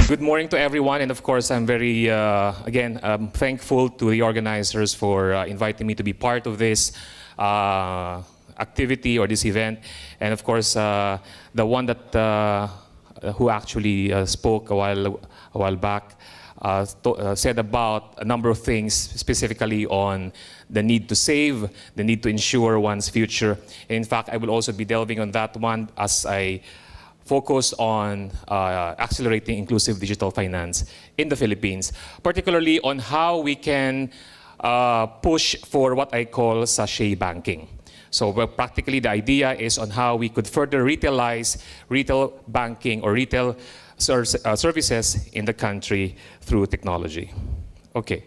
Good morning to everyone, and of course, I'm very, again, thankful to the organizers for inviting me to be part of this activity or this event. And of course, the one that who actually spoke a while back said about a number of things, specifically on the need to save, the need to ensure one's future. And in fact, I will also be delving on that one as I focus on accelerating inclusive digital finance in the Philippines, particularly on how we can push for what I call sachet banking. So practically the idea is on how we could further retailize retail banking or retail services in the country through technology. Okay.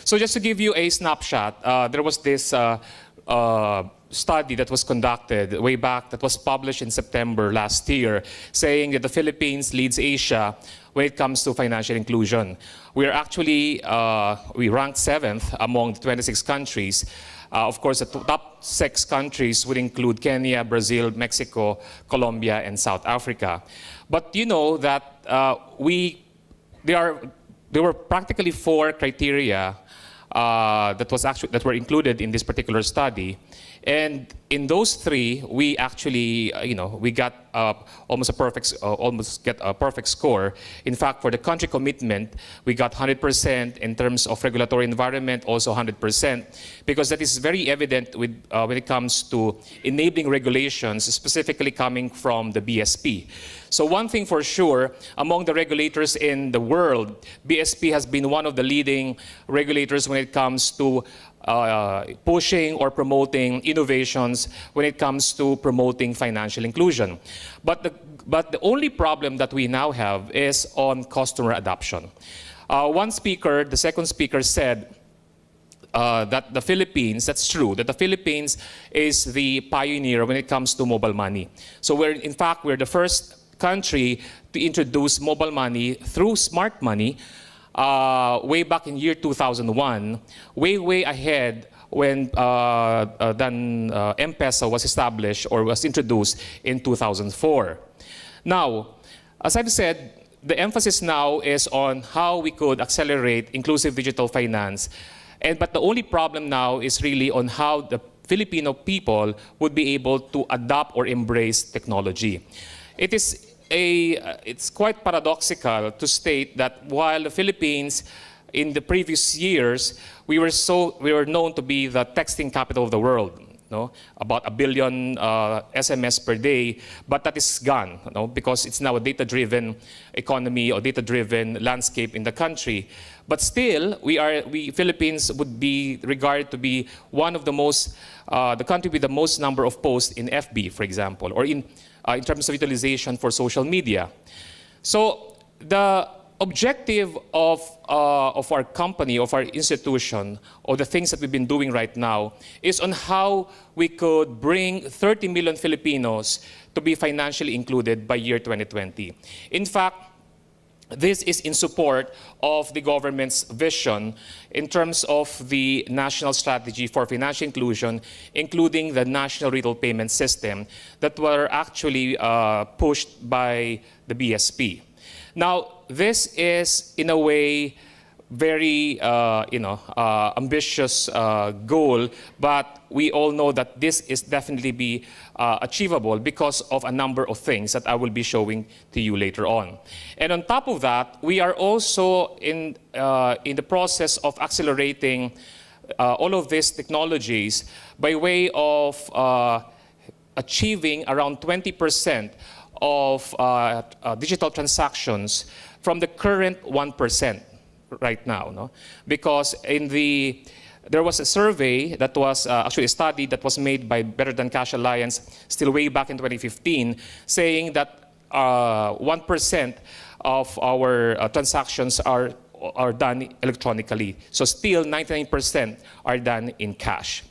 So just to give you a snapshot, there was this study that was conducted way back that was published in September last year, saying that the Philippines leads Asia when it comes to financial inclusion. We are actually, we ranked 7th among the 26 countries. Of course, the top 6 countries would include Kenya, Brazil, Mexico, Colombia, and South Africa. But you know that there were practically 4 criteria that were included in this particular study, and in those 3, we actually, we got almost get a perfect score. In fact, for the country commitment, we got 100%. In terms of regulatory environment, also 100%, because that is very evident with when it comes to enabling regulations, specifically coming from the BSP. So one thing for sure, among the regulators in the world, BSP has been one of the leading regulators when it comes to pushing or promoting innovations when it comes to promoting financial inclusion. But the only problem that we now have is on customer adoption. One speaker, the second speaker, said that the Philippines, that's true, that the Philippines is the pioneer when it comes to mobile money. So in fact, we're the first country to introduce mobile money through smart money way back in year 2001, way ahead when M-Pesa was established or was introduced in 2004. Now, as I've said, the emphasis now is on how we could accelerate inclusive digital finance. But the only problem now is really on how the Filipino people would be able to adopt or embrace technology. It's quite paradoxical to state that while the Philippines, in the previous years, we were known to be the texting capital of the world, about 1 billion SMS per day, but that is gone, because it's now a data-driven economy or data-driven landscape in the country. But still, we Philippines would be regarded to be one of the most, the country with the most number of posts in FB, for example, or in terms of utilization for social media. So the objective of our company, of our institution, or the things that we've been doing right now is on how we could bring 30 million Filipinos to be financially included by year 2020. In fact, this is in support of the government's vision in terms of the national strategy for financial inclusion, including the national retail payment system that were actually pushed by the BSP. Now, this is, in a way, very ambitious goal, but we all know that this is definitely be achievable because of a number of things that I will be showing to you later on. And on top of that, we are also in the process of accelerating all of these technologies by way of achieving around 20% of digital transactions from the current 1% right now, because there was a survey that was actually a study that was made by Better Than Cash Alliance still way back in 2015, saying that 1% of our transactions are done electronically. So still 99% are done in cash.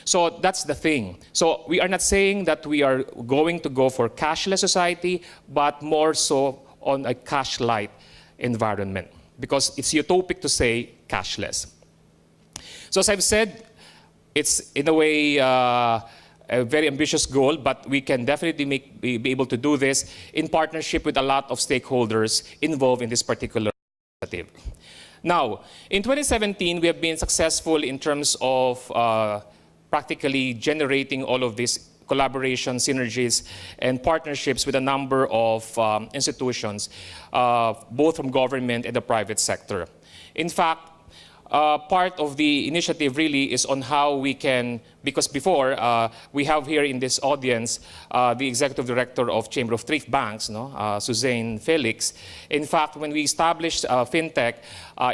So that's the thing. So we are not saying that we are going to go for cashless society, but more so on a cash-light environment, because it's utopic to say cashless. So as I've said, it's in a way a very ambitious goal, but we can definitely be able to do this in partnership with a lot of stakeholders involved in this particular initiative. Now, in 2017, we have been successful in terms of practically generating all of these collaboration, synergies, and partnerships with a number of institutions, both from government and the private sector. In fact, part of the initiative really is on how we can, because before, we have here in this audience the Executive Director of Chamber of Thrift Banks, Suzanne Felix. In fact, when we established FinTech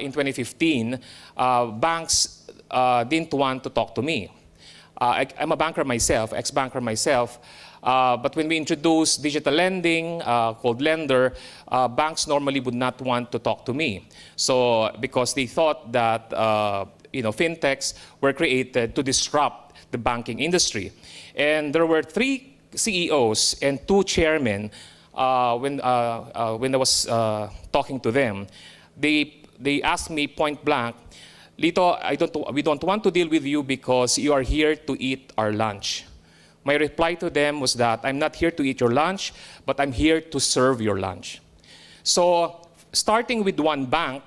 in 2015, banks didn't want to talk to me. I'm a banker myself, ex-banker myself, but when we introduced digital lending called Lendr, banks normally would not want to talk to me. So because they thought that fintechs were created to disrupt the banking industry. And there were 3 CEOs and 2 chairmen when I was talking to them. They asked me point blank, Lito, we don't want to deal with you because you are here to eat our lunch. My reply to them was that I'm not here to eat your lunch, but I'm here to serve your lunch. So starting with 1 bank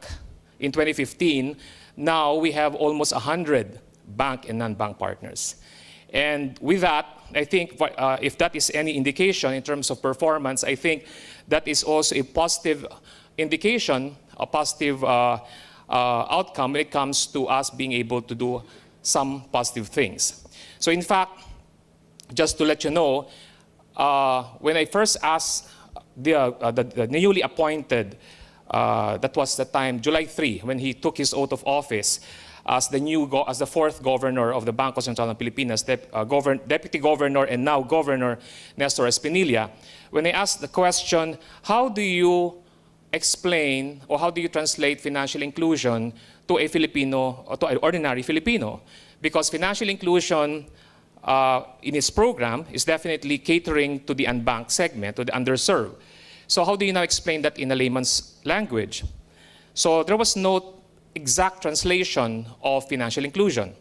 in 2015, now we have almost 100 bank and non-bank partners. And with that, I think if that is any indication in terms of performance, I think that is also a positive indication, a positive outcome when it comes to us being able to do some positive things. So in fact, just to let you know, when I first asked the newly appointed, that was the time, July 3, when he took his oath of office as the 4th governor of the Bangko Sentral ng Pilipinas, Deputy Governor and now Governor Nestor Espinilla, when I asked the question, how do you explain or how do you translate financial inclusion to a Filipino, or to an ordinary Filipino? Because financial inclusion in its program is definitely catering to the unbanked segment, to the underserved. So how do you now explain that in a layman's language? So there was no exact translation of financial inclusion,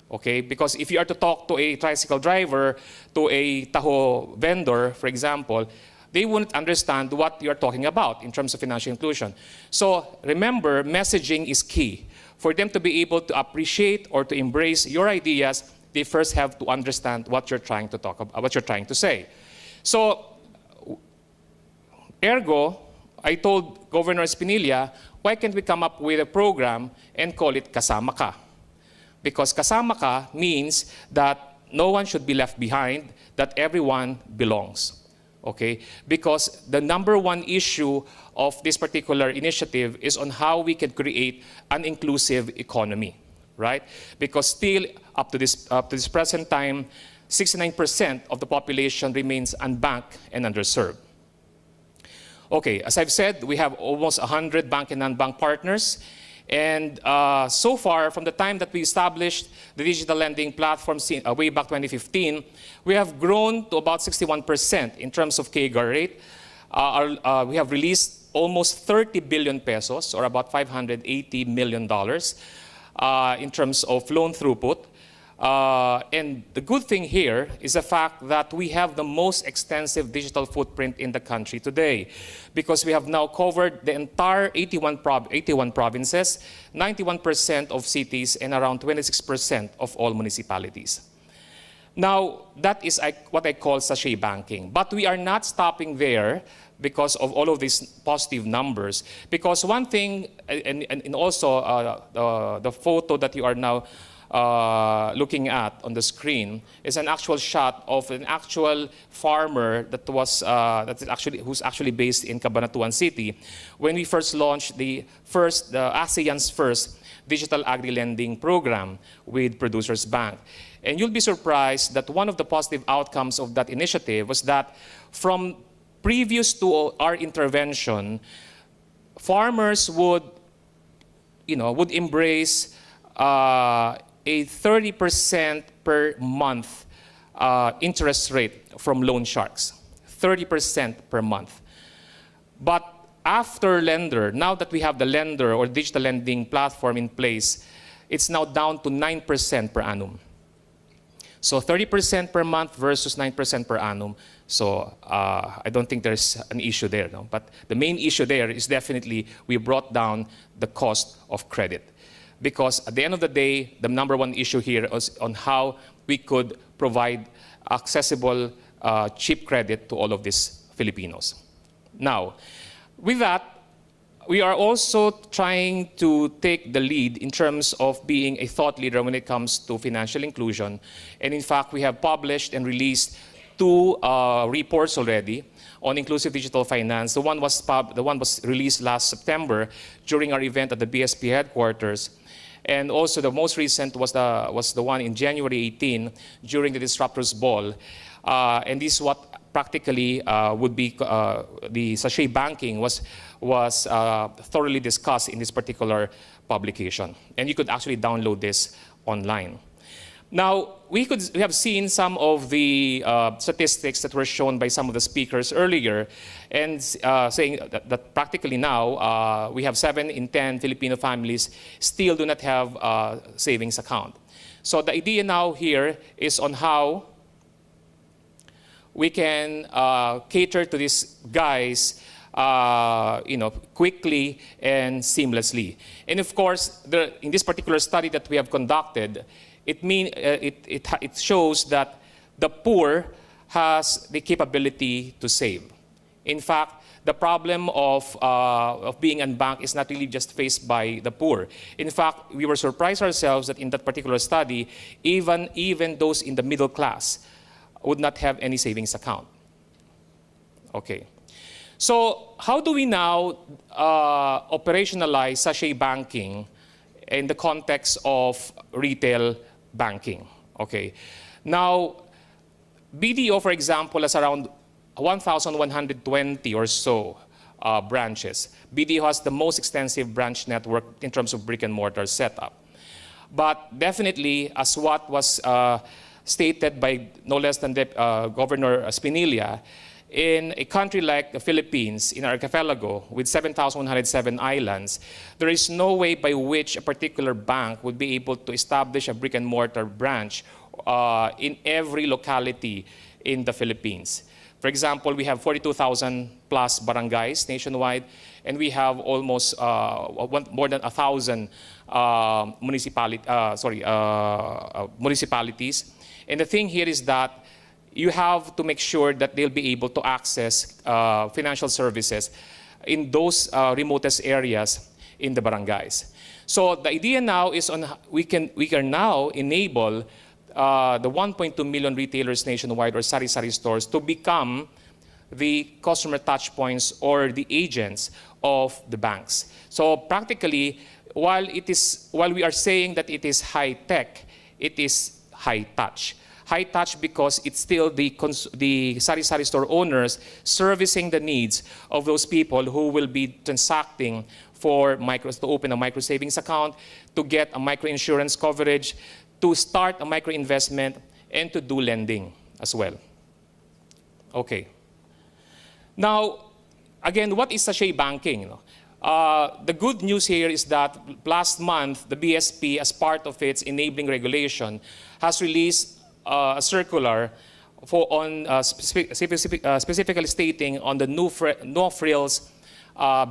okay? Because if you are to talk to a tricycle driver, to a taho vendor, for example, they wouldn't understand what you're talking about in terms of financial inclusion. So remember, messaging is key. For them to be able to appreciate or to embrace your ideas, they first have to understand what you're trying to talk about, what you're trying to say. So, ergo, I told Governor Espinilla, why can't we come up with a program and call it KasamaKA? Because KasamaKA means that no one should be left behind, that everyone belongs. Okay? Because the #1 issue of this particular initiative is on how we can create an inclusive economy, right? Because still, up to this present time, 69% of the population remains unbanked and underserved. Okay, as I've said, we have almost 100 bank and non-bank partners. And so far, from the time that we established the digital lending platform way back 2015, we have grown to about 61% in terms of CAGR rate. We have released almost 30 billion pesos, or about $580 million, in terms of loan throughput. And the good thing here is the fact that we have the most extensive digital footprint in the country today, because we have now covered the entire 81 provinces, 91% of cities, and around 26% of all municipalities. Now, that is what I call sachet banking. But we are not stopping there because of all of these positive numbers. Because one thing, and also the photo that you are now looking at on the screen is an actual shot of an actual farmer that was who's actually based in Cabanatuan City when we first launched the ASEAN's first digital agri-lending program with Producers Bank. And you'll be surprised that one of the positive outcomes of that initiative was that from previous to our intervention, farmers would embrace a 30% per month interest rate from loan sharks, 30% per month. But after Lendr, now that we have the Lendr or digital lending platform in place, it's now down to 9% per annum. So 30% per month versus 9% per annum. So I don't think there's an issue there. No? But the main issue there is definitely we brought down the cost of credit. Because at the end of the day, the number one issue here is on how we could provide accessible, cheap credit to all of these Filipinos. Now, with that, we are also trying to take the lead in terms of being a thought leader when it comes to financial inclusion. And in fact, we have published and released 2 reports already on inclusive digital finance. The one was released last September during our event at the BSP headquarters. And also the most recent was the one in January 18 during the Disruptors Ball. And this is what practically would be the sachet banking was thoroughly discussed in this particular publication. And you could actually download this online. Now, we have seen some of the statistics that were shown by some of the speakers earlier, and saying that practically now we have 7 in 10 Filipino families still do not have a savings account. So the idea now here is on how we can cater to these guys quickly and seamlessly. And of course, in this particular study that we have conducted, it shows that the poor has the capability to save. In fact, the problem of being unbanked is not really just faced by the poor. In fact, we were surprised ourselves that in that particular study, even those in the middle class would not have any savings account. Okay. So how do we now operationalize sachet banking in the context of retail banking? Okay. Now, BDO, for example, has around 1,120 or so branches. BDO has the most extensive branch network in terms of brick and mortar setup. But definitely, as what was stated by no less than Governor Spinilla, in a country like the Philippines, in archipelago, with 7,107 islands, there is no way by which a particular bank would be able to establish a brick and mortar branch in every locality in the Philippines. For example, we have 42,000 plus barangays nationwide, and we have almost more than 1,000 municipalities. And the thing here is that you have to make sure that they'll be able to access financial services in those remotest areas in the barangays. So the idea now is we can now enable the 1.2 million retailers nationwide or sari-sari stores to become the customer touch points or the agents of the banks. So practically, while we are saying that it is high tech, it is high touch. High touch because it's still the sari-sari store owners servicing the needs of those people who will be transacting to open a micro savings account, to get a micro insurance coverage, to start a micro investment, and to do lending as well. Okay. Now, again, what is sachet banking? The good news here is that last month, the BSP, as part of its enabling regulation, has released a circular specifically stating on the no-frills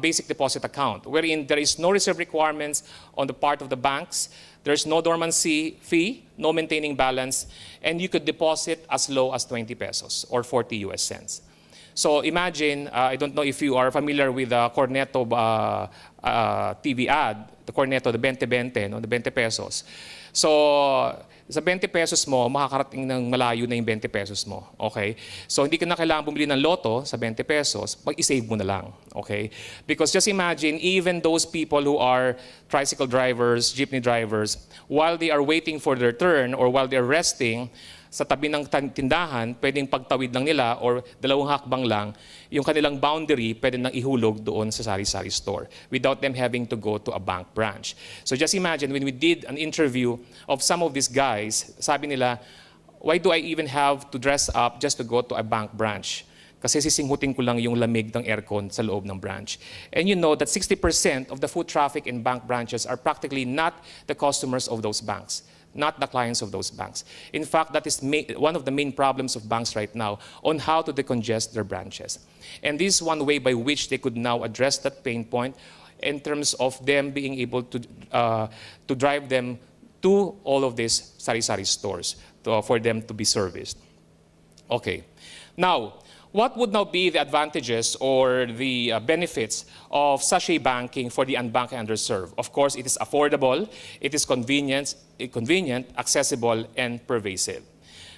basic deposit account, wherein there is no reserve requirements on the part of the banks, there's no dormancy fee, no maintaining balance, and you could deposit as low as 20 pesos or 40 US cents. So imagine, I don't know if you are familiar with the Corneto TV ad, the Corneto, the 20-20, no, the 20 pesos. So, sa 20 pesos mo, makakarating ng malayo na yung 20 pesos mo. Okay? So, hindi ka na kailangan bumili ng loto sa 20 pesos, mag-isave mo na lang. Okay? Because just imagine, even those people who are tricycle drivers, jeepney drivers, while they are waiting for their turn or while they're resting, sa tabi ng tindahan, pwedeng pagtawid lang nila or 2 hakbang lang, yung kanilang boundary pwede nang ihulog doon sa sari-sari store without them having to go to a bank branch. So just imagine, when we did an interview of some of these guys, sabi nila, why do I even have to dress up just to go to a bank branch? Kasi sisinghutin ko lang yung lamig ng aircon sa loob ng branch. And you know that 60% of the foot traffic in bank branches are practically not the customers of those banks. not the clients of those banks. In fact, that is one of the main problems of banks right now on how to decongest their branches. And this is one way by which they could now address that pain point in terms of them being able to drive them to all of these sari-sari stores for them to be serviced. Okay. Now, what would now be the advantages or the benefits of sachet banking for the unbanked and underserved? Of course, it is affordable, it is convenient, accessible, and pervasive.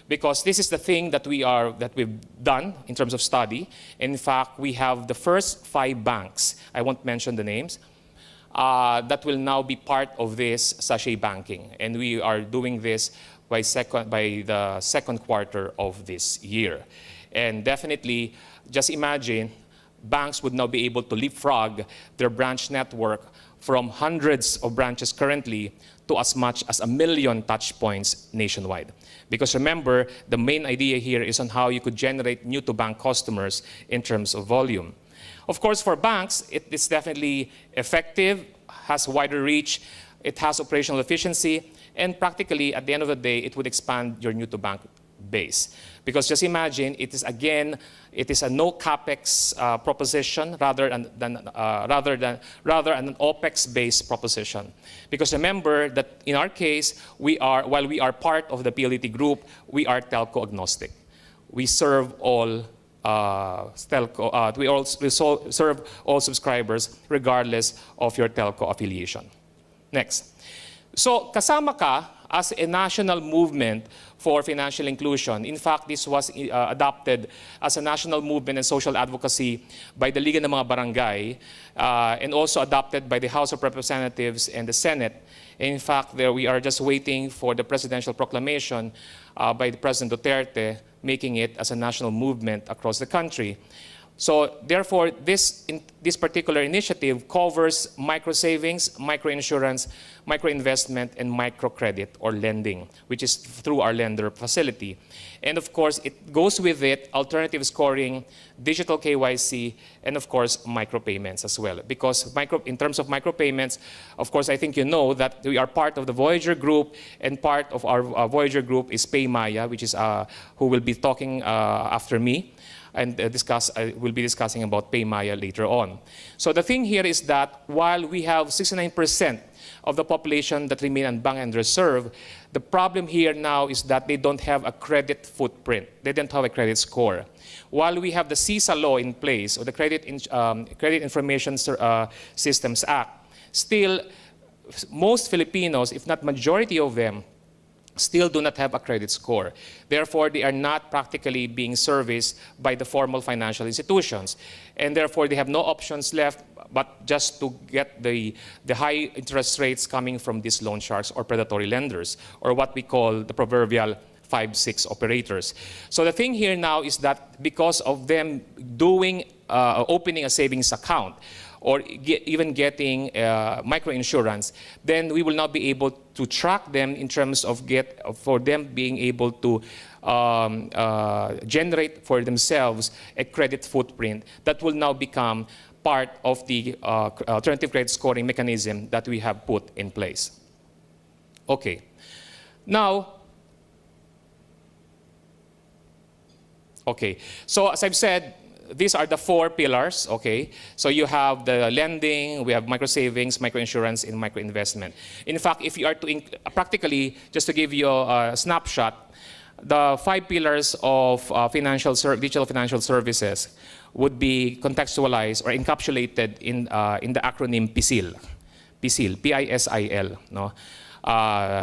Because this is the thing that we've done in terms of study. In fact, we have the first 5 banks, I won't mention the names, that will now be part of this sachet banking. And we are doing this by the second quarter of this year. And definitely, just imagine, banks would now be able to leapfrog their branch network from hundreds of branches currently to as much as 1 million touch points nationwide. Because remember, the main idea here is on how you could generate new-to-bank customers in terms of volume. Of course, for banks, it is definitely effective, has wider reach, it has operational efficiency, and practically, at the end of the day, it would expand your new-to-bank base. Because just imagine, it is a no capex proposition rather an OPEX-based proposition. Because remember that in our case, while we are part of the PLDT Group, we are telco agnostic. We serve all we serve all subscribers regardless of your telco affiliation. Next. So KasamaKA, as a national movement for financial inclusion, in fact, this was adopted as a national movement and social advocacy by the Liga ng mga Barangay and also adopted by the House of Representatives and the Senate. In fact, we are just waiting for the presidential proclamation by the President Duterte, making it as a national movement across the country. So therefore, this particular initiative covers micro-savings, micro-insurance, micro-investment, and microcredit or lending, which is through our Lendr facility. And of course, it goes with it alternative scoring, digital KYC, and of course, micropayments as well. Because in terms of micropayments, of course, I think you know that we are part of the Voyager Group, and part of our Voyager Group is PayMaya, which is who will be talking after me. And we'll be discussing about PayMaya later on. So the thing here is that while we have 69% of the population that remain unbanked and underserved, the problem here now is that they don't have a credit footprint. They don't have a credit score. While we have the CISA law in place, or the Credit Information Systems Act, still most Filipinos, if not majority of them, still do not have a credit score. Therefore, they are not practically being serviced by the formal financial institutions. And therefore, they have no options left but just to get the high interest rates coming from these loan sharks or predatory lenders, or what we call the proverbial 5-6 operators. So the thing here now is that because of them opening a savings account, or even getting microinsurance, then we will not be able to track them in terms of for them being able to generate for themselves a credit footprint that will now become part of the alternative credit scoring mechanism that we have put in place. Okay. Now, okay. So as I've said, these are the 4 pillars, okay? So you have the lending, we have micro-savings, microinsurance, and micro-investment. In fact, if you are to, practically, just to give you a snapshot, the 5 pillars of digital financial services would be contextualized or encapsulated in the acronym PISIL. PISIL, P-I-S-I-L, no?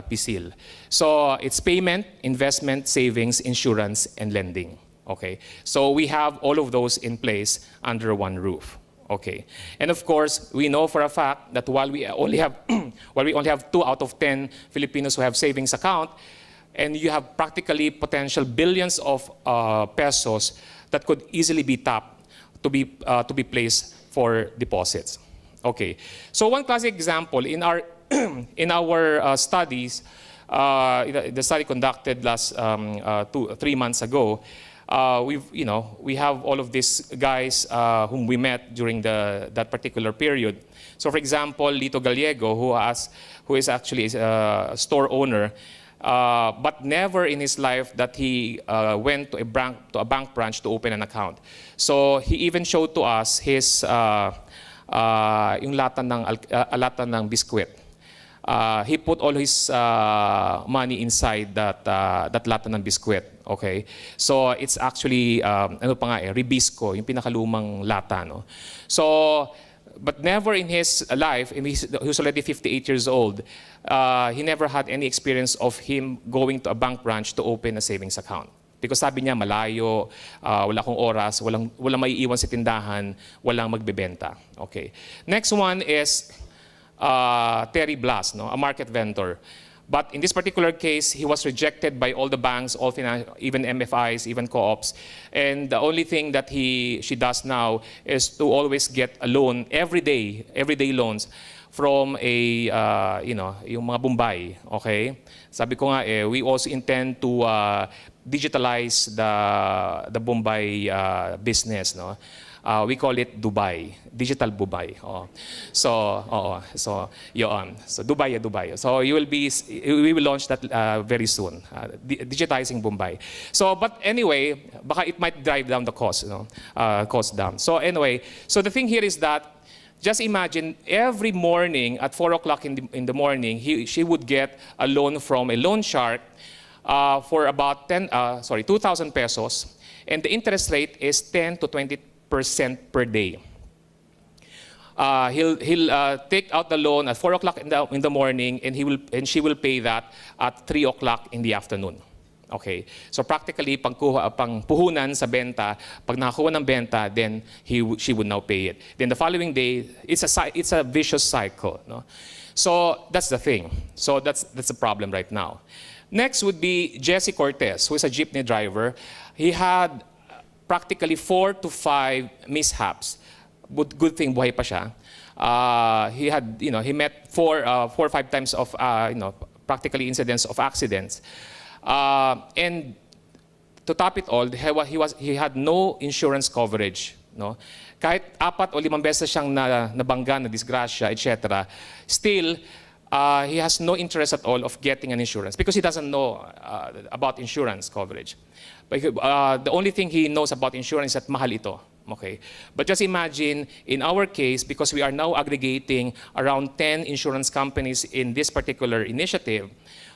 PISIL. So it's payment, investment, savings, insurance, and lending. Okay, so we have all of those in place under one roof. Okay, and of course, we know for a fact that while we only have 2 out of 10 Filipinos who have savings account, and you have practically potential billions of pesos that could easily be tapped to be placed for deposits. Okay, so one classic example in our studies, the study conducted last 3 months ago. we have all of these guys whom we met during that particular period. So, for example, Lito Gallego, who is actually a store owner, but never in his life that he went to a bank branch to open an account. So he even showed to us his yung lata ng biskwit. He put all his money inside that lata ng biskwit. Okay, so it's actually Ribisco, yung pinakalumang lata, no. So, but never in his life, and he was already 58 years old, he never had any experience of him going to a bank branch to open a savings account. Because sabi niya, malayo, wala akong oras, walang maiiwan sa tindahan, walang magbebenta. Okay. Next one is Terry Blas, no, a market vendor. But in this particular case, he was rejected by all the banks, even MFIs, even co-ops. And the only thing that she does now is to always get a loan everyday loans from yung mga Bombay. Okay? Sabi ko nga, we also intend to digitalize the Bombay business, no? We call it Dubai, digital Dubai. Oh. So yun. So Dubai. So we will launch that very soon, digitizing Bombay. So, but anyway, baka it might drive down the cost, cost down. So anyway, so the thing here is that just imagine every morning at 4 o'clock in the morning, she would get a loan from a loan shark for about 2,000 pesos, and the interest rate is 10 to 20% per day. He'll take out the loan at 4 o'clock in the morning, and she will pay that at 3 o'clock in the afternoon. Okay, so practically pang puhunan sa benta, pag nakakuha ng benta, then she would now pay it. Then the following day, it's a vicious cycle, no? So that's the thing. So that's the problem right now. Next would be Jesse Cortez, who is a jeepney driver. He had practically 4 to 5 mishaps. But good thing buhay pa siya. He met 4 or 5 times of practically incidents of accidents. And to top it all, he had no insurance coverage, no? Kahit 4 o 5 beses siyang nabangga, na disgrasya, etc. Still, he has no interest at all of getting an insurance because he doesn't know about insurance coverage. But the only thing he knows about insurance is that mahal ito. Okay. But just imagine, in our case, because we are now aggregating around 10 insurance companies in this particular initiative,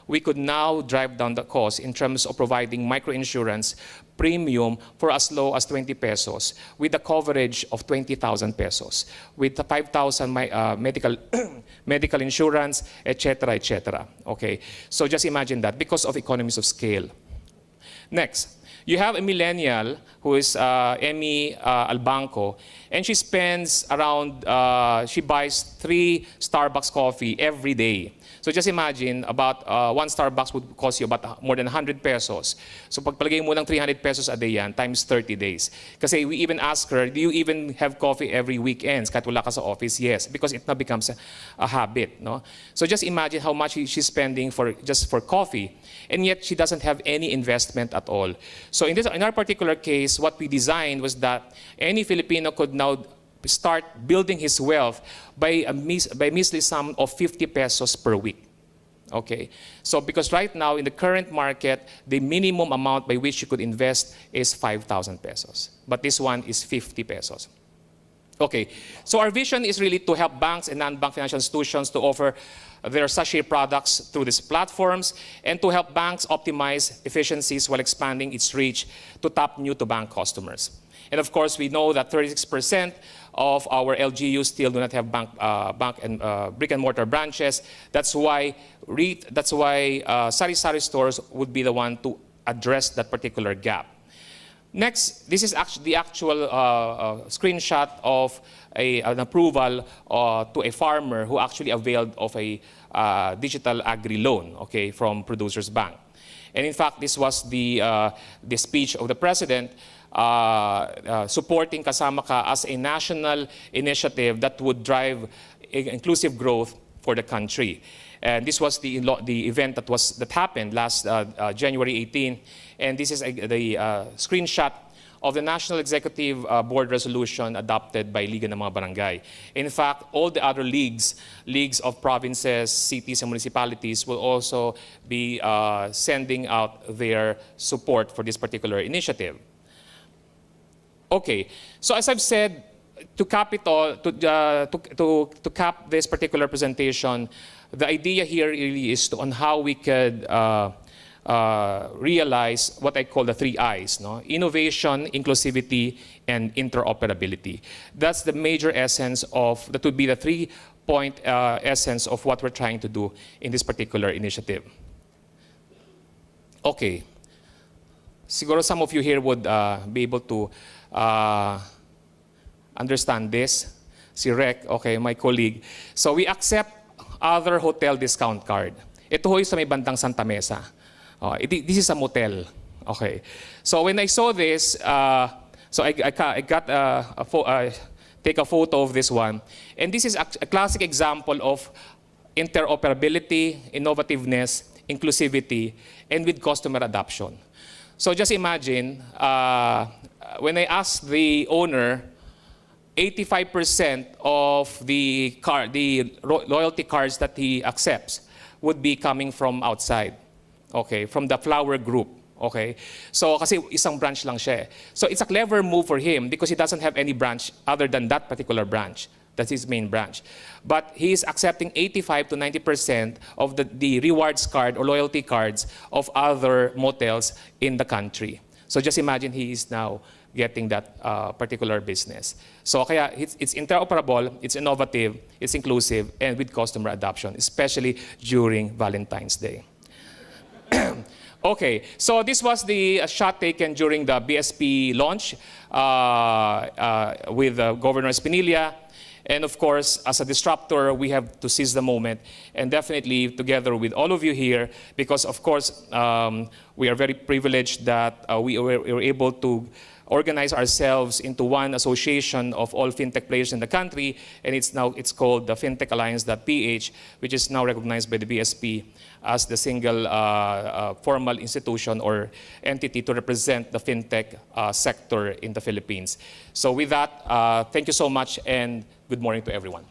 we could now drive down the cost in terms of providing microinsurance premium for as low as 20 pesos with a coverage of 20,000 pesos, with the 5,000 medical insurance, etc., etc. Okay, so just imagine that because of economies of scale. Next, you have a millennial who is Emmy Albanco, and she spends around, she buys 3 Starbucks coffee every day. So just imagine, about 1 Starbucks would cost you about more than 100 pesos. So pagpalagay mo ng 300 pesos a day yan, times 30 days. Kasi we even ask her, do you even have coffee every weekends kahit wala ka sa office? Yes, because it now becomes a habit, no? So just imagine how much she's spending just for coffee, and yet she doesn't have any investment at all. So in our particular case, what we designed was that any Filipino could now start building his wealth by a measly sum of 50 pesos per week. Okay, so because right now in the current market, the minimum amount by which you could invest is 5,000 pesos. But this one is 50 pesos. Okay, so our vision is really to help banks and non-bank financial institutions to offer their sachet products through these platforms, and to help banks optimize efficiencies while expanding its reach to tap new-to-bank customers. And of course, we know that 36% of our LGUs still do not have brick and mortar branches. That's why sari-sari stores would be the one to address that particular gap. Next, this is actually the actual screenshot of an approval to a farmer who actually availed of a digital agri loan, okay, from Producers Bank. And in fact, this was the speech of the president supporting KasamaKA as a national initiative that would drive inclusive growth for the country. And this was the event that happened last January 18. And this is the screenshot of the National Executive Board resolution adopted by Liga ng mga Barangay. In fact, all the other leagues of provinces, cities, and municipalities will also be sending out their support for this particular initiative. Okay, so as I've said, to cap this particular presentation, the idea here really is on how we could realize what I call the 3 I's, no? Innovation, inclusivity, and interoperability. That's the major essence of, that would be the 3-point essence of what we're trying to do in this particular initiative. Okay. Siguro some of you here would be able to understand this. Si Rec, okay, my colleague. So we accept other hotel discount card. Ito ho yung sa may bandang Santa Mesa. This is a motel. Okay. So when I saw this, so I got take a photo of this one. And this is a classic example of interoperability, innovativeness, inclusivity, and with customer adoption. So just imagine, when I asked the owner, 85% of the loyalty cards that he accepts would be coming from outside. Okay, from the flower group. Okay, so kasi isang branch lang siya. So it's a clever move for him because he doesn't have any branch other than that particular branch. That's his main branch. But he is accepting 85 to 90% of the rewards card or loyalty cards of other motels in the country. So just imagine he is now getting that particular business. So kaya it's interoperable, it's innovative, it's inclusive, and with customer adoption, especially during Valentine's Day. Okay, so this was the shot taken during the BSP launch with Governor Espinilla. And of course, as a disruptor, we have to seize the moment, and definitely together with all of you here, because of course, we are very privileged that we were able to organize ourselves into one association of all fintech players in the country, and it's called the FinTechAlliance.ph, which is now recognized by the BSP as the single formal institution or entity to represent the fintech sector in the Philippines. So with that, thank you so much, and good morning to everyone.